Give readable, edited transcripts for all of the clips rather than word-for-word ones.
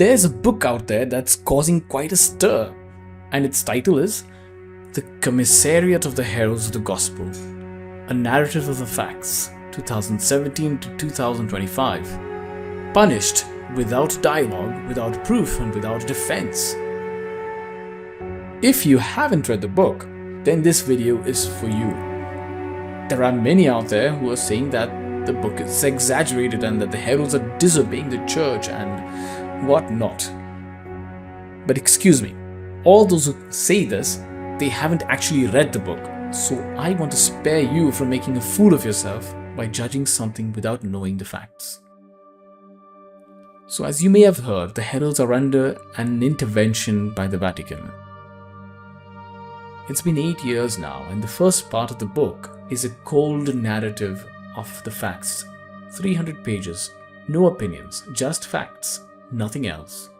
there's a book out there that's causing quite a stir, and its title is The Commissariat of the Heralds of the Gospel, a narrative of the facts, 2017 to 2025. Punished without dialogue, without proof, and without defense. If you haven't read the book, then this video is for you. There are many out there who are saying that the book is exaggerated and that the heralds are disobeying the church and whatnot. But excuse me, all those who say this, they haven't actually read the book. So I want to spare you from making a fool of yourself by judging something without knowing the facts. So as you may have heard, the heralds are under an intervention by the Vatican. It's been 8 years now, and the first part of the book is a cold narrative of the facts. 300 pages, no opinions, just facts, nothing else.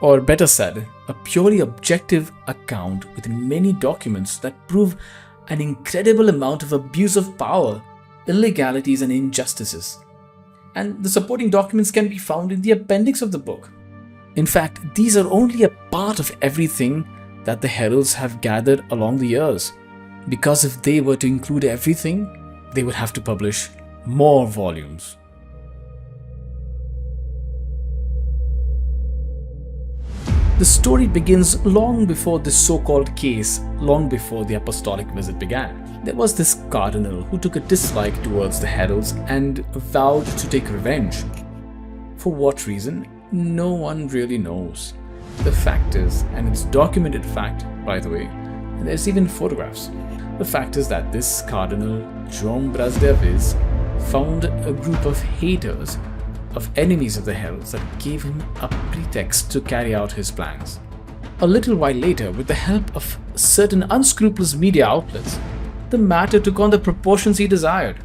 Or better said, a purely objective account with many documents that prove an incredible amount of abuse of power, illegalities and injustices. And the supporting documents can be found in the appendix of the book. In fact, these are only a part of everything that the heralds have gathered along the years. Because if they were to include everything, they would have to publish more volumes. The story begins long before this so-called case, long before the apostolic visit began. There was this cardinal who took a dislike towards the heralds and vowed to take revenge. For what reason? No one really knows. The fact is, and it's documented fact, by the way, and there's even photographs. The fact is that this cardinal, João Braz de Aviz, found a group of haters, of enemies of the heralds that gave him a pretext to carry out his plans. A little while later, with the help of certain unscrupulous media outlets, the matter took on the proportions he desired.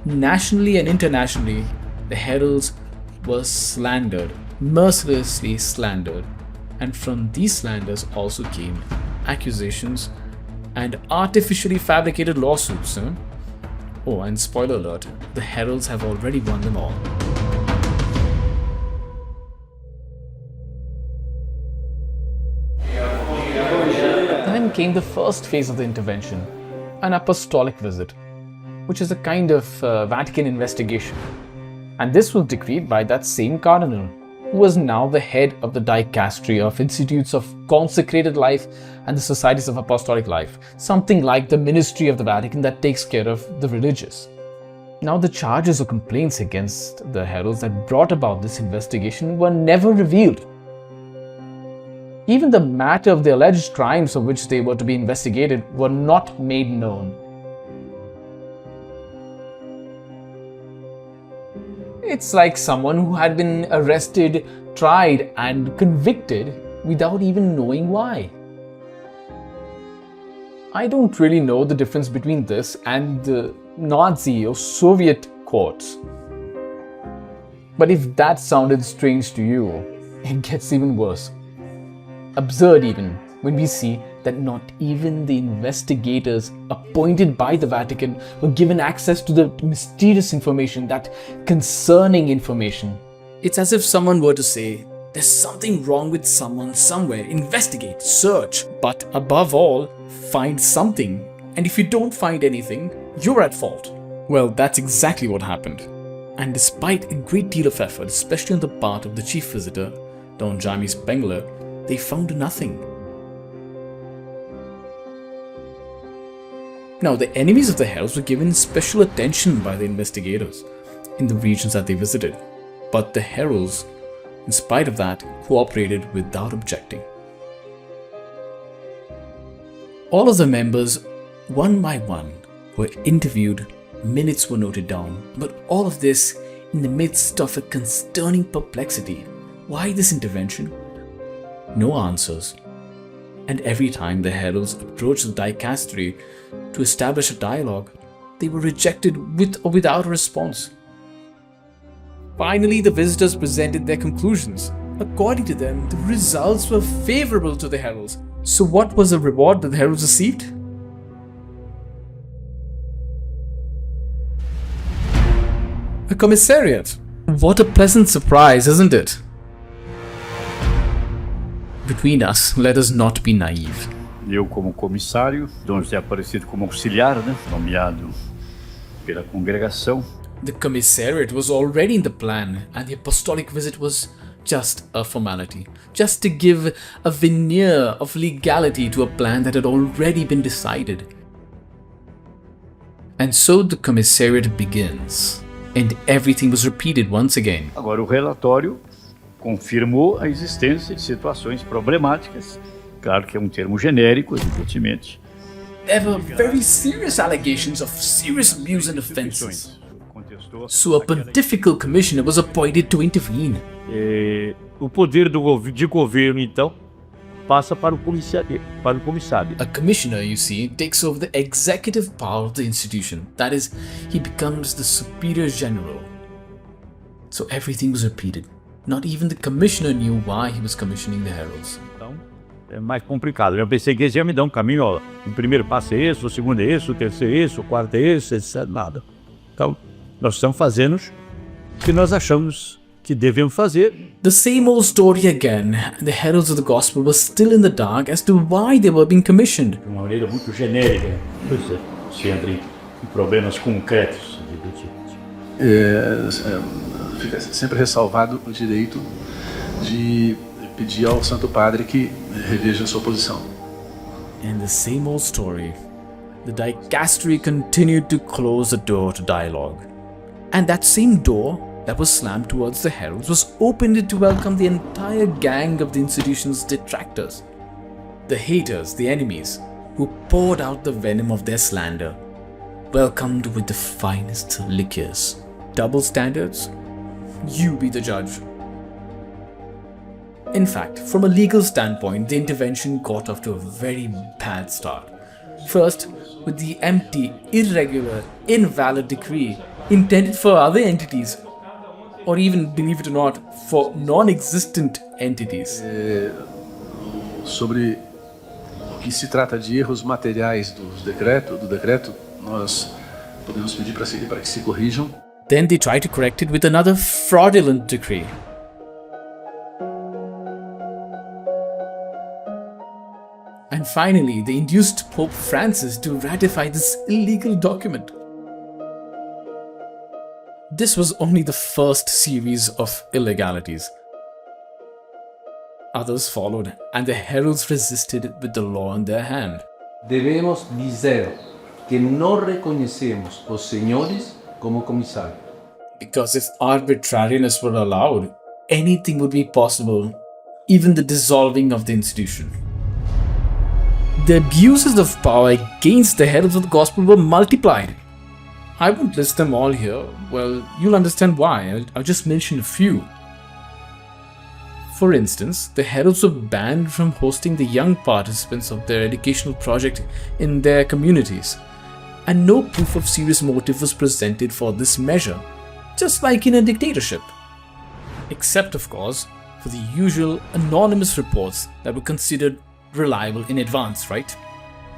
Nationally and internationally, the heralds were slandered, mercilessly slandered, and from these slanders also came accusations and artificially fabricated lawsuits. Oh, and spoiler alert, the heralds have already won them all. Then came the first phase of the intervention, an apostolic visit, which is a kind of Vatican investigation. And this was decreed by that same cardinal, who was now the head of the dicastery of Institutes of Consecrated Life and the Societies of Apostolic Life, something like the ministry of the Vatican that takes care of the religious. Now the charges or complaints against the heralds that brought about this investigation were never revealed. Even the matter of the alleged crimes of which they were to be investigated were not made known. It's like someone who had been arrested, tried and convicted without even knowing why. I don't really know the difference between this and the Nazi or Soviet courts. But if that sounded strange to you, it gets even worse. Absurd even, when we see that not even the investigators appointed by the Vatican were given access to the mysterious information, that concerning information. It's as if someone were to say, there's something wrong with someone somewhere, investigate, search, but above all, find something. And if you don't find anything, you're at fault. Well, that's exactly what happened. And despite a great deal of effort, especially on the part of the chief visitor, Don Jaime Spengler, they found nothing. Now, the enemies of the heralds were given special attention by the investigators in the regions that they visited, but the heralds, in spite of that, cooperated without objecting. All of the members, one by one, were interviewed, minutes were noted down, but all of this in the midst of a consterning perplexity. Why this intervention? No answers. And every time the heralds approached the dicastery to establish a dialogue, they were rejected with or without a response. Finally, the visitors presented their conclusions. According to them, the results were favorable to the heralds. So what was the reward that the heralds received? A commissariat. What a pleasant surprise, isn't it? Between us, let us not be naive. Eu, como comissário, Dom José Aparecido como auxiliar, nomeado pela congregação. The commissariat was already in the plan, and the apostolic visit was just a formality, just to give a veneer of legality to a plan that had already been decided. And so the commissariat begins, and everything was repeated once again. Agora o relatório confirmou a existência de situações problemáticas. Claro que é termo genérico, evidentemente. There were very serious allegations of serious abuse and offences. So a pontifical commissioner was appointed to intervene. O poder de governo, então, passa para o comissário. A commissioner, you see, takes over the executive power of the institution. That is, he becomes the superior general. So everything was repeated. Not even the commissioner knew why he was commissioning the heralds. Então, é mais complicado. Eu pensei que eles iam me dar um caminho, ó. O primeiro passo é esse, o segundo é esse, o terceiro é esse, o quarto é esse, etc. Nada. Então, nós estamos fazendo o que nós achamos que devemos fazer. The same old story again. The heralds of the gospel were still in the dark as to why they were being commissioned. De uma maneira muito genérica, se entra em problemas concretos. Fica sempre ressalvado o direito de pedir ao Santo Padre que reveja a sua posição. And the same old story. The dicastery continued to close the door to dialogue. And that same door that was slammed towards the heralds was opened to welcome the entire gang of the institution's detractors. The haters, the enemies, who poured out the venom of their slander, welcomed with the finest liquors. Double standards? You be the judge. In fact, from a legal standpoint, the intervention got off to a very bad start. First, with the empty, irregular, invalid decree intended for other entities, or even, believe it or not, for non-existent entities. Sobre o que se trata de erros materiais do decreto, nós podemos pedir para que se corrijam. Then they try to correct it with another fraudulent decree. And finally, they induced Pope Francis to ratify this illegal document. This was only the first series of illegalities. Others followed, and the heralds resisted with the law in their hand. Debemos dizer que no reconocemos los señores como comisarios. Because if arbitrariness were allowed, anything would be possible, even the dissolving of the institution. The abuses of power against the heralds of the gospel were multiplied. I won't list them all here. Well, you'll understand why. I'll just mention a few. For instance, the heralds were banned from hosting the young participants of their educational project in their communities, and no proof of serious motive was presented for this measure, just like in a dictatorship. Except, of course, for the usual anonymous reports that were considered reliable in advance, right?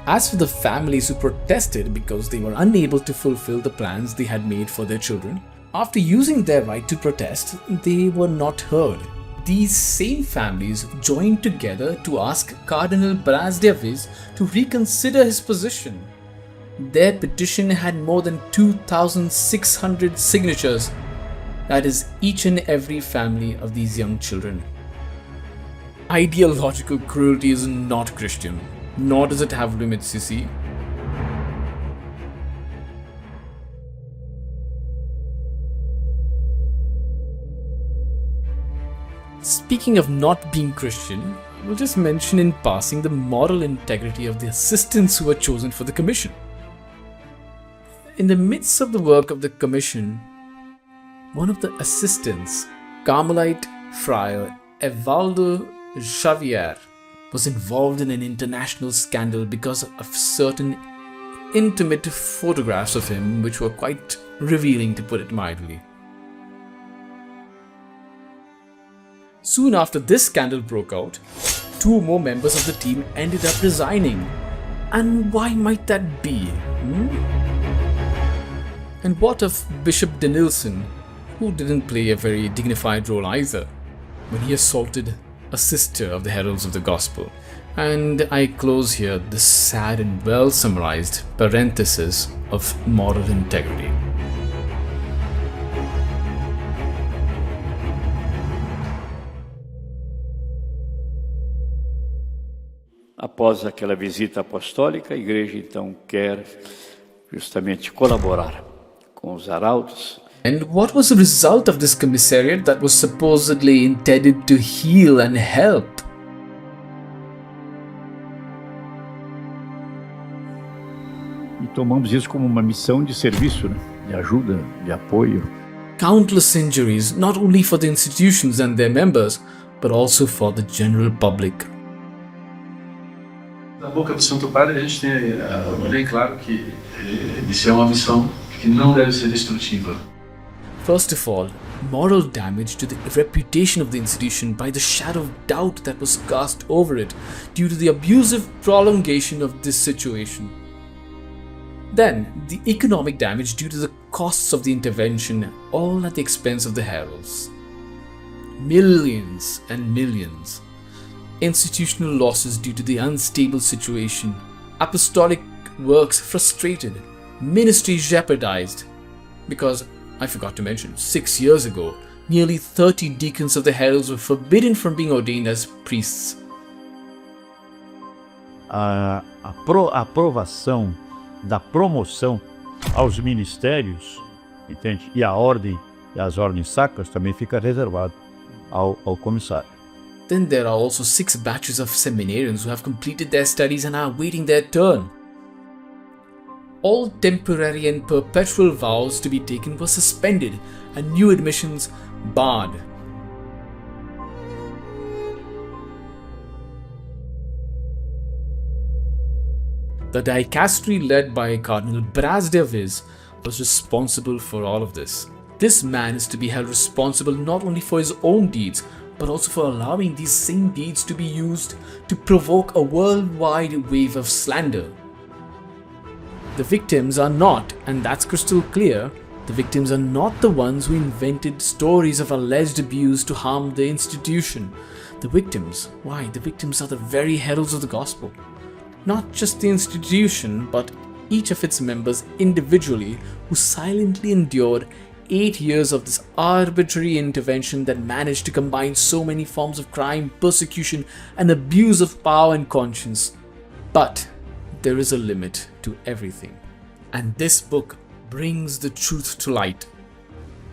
As for the families who protested because they were unable to fulfill the plans they had made for their children, after using their right to protest, they were not heard. These same families joined together to ask Cardinal Braz de Aviz to reconsider his position. Their petition had more than 2,600 signatures. That is each and every family of these young children. Ideological cruelty is not Christian, nor does it have limits, you see. Speaking of not being Christian, we'll just mention in passing the moral integrity of the assistants who were chosen for the commission. In the midst of the work of the commission, one of the assistants, Carmelite friar Evaldo Xavier, was involved in an international scandal because of certain intimate photographs of him which were quite revealing, to put it mildly. Soon after this scandal broke out, 2 more members of the team ended up resigning. And why might that be? And what of Bishop Denilson, who didn't play a very dignified role either, when he assaulted a sister of the Heralds of the Gospel. And I close here this sad and well summarized parenthesis of moral integrity. Após aquela visita apostólica, a igreja então quer justamente colaborar com os Heralds. And what was the result of this commissariat that was supposedly intended to heal and help? E tomamos isso como uma missão de serviço, né? De ajuda, de apoio. Countless injuries, not only for the institutions and their members, but also for the general public. Da boca do Santo Padre a gente tem bem claro que isso é uma missão que não deve ser destrutiva. First of all, moral damage to the reputation of the institution by the shadow of doubt that was cast over it due to the abusive prolongation of this situation. Then, the economic damage due to the costs of the intervention, all at the expense of the heralds. Millions and millions. Institutional losses due to the unstable situation, apostolic works frustrated, ministries jeopardized. Because, I forgot to mention, 6 years ago, nearly 30 deacons of the heralds were forbidden from being ordained as priests. A aprovação da promoção aos ministérios, entende? E a ordem, e as ordens sacras também fica reservado ao comissário. Then there are also 6 batches of seminarians who have completed their studies and are awaiting their turn. All temporary and perpetual vows to be taken were suspended and new admissions barred. The dicastery led by Cardinal Braz de Aviz was responsible for all of this. This man is to be held responsible not only for his own deeds, but also for allowing these same deeds to be used to provoke a worldwide wave of slander. The victims are not, and that's crystal clear, the victims are not the ones who invented stories of alleged abuse to harm the institution. The victims, why? The victims are the very heralds of the gospel. Not just the institution, but each of its members individually who silently endured 8 years of this arbitrary intervention that managed to combine so many forms of crime, persecution, and abuse of power and conscience. But there is a limit to everything. And this book brings the truth to light.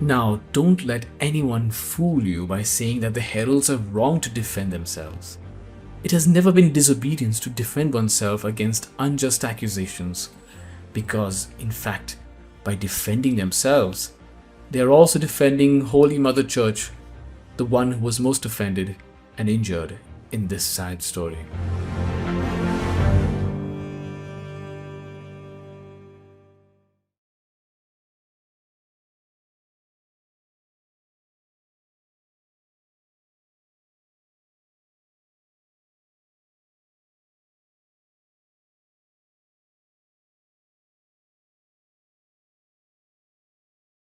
Now, don't let anyone fool you by saying that the heralds are wrong to defend themselves. It has never been disobedience to defend oneself against unjust accusations, because, in fact, by defending themselves, they are also defending Holy Mother Church, the one who was most offended and injured in this sad story.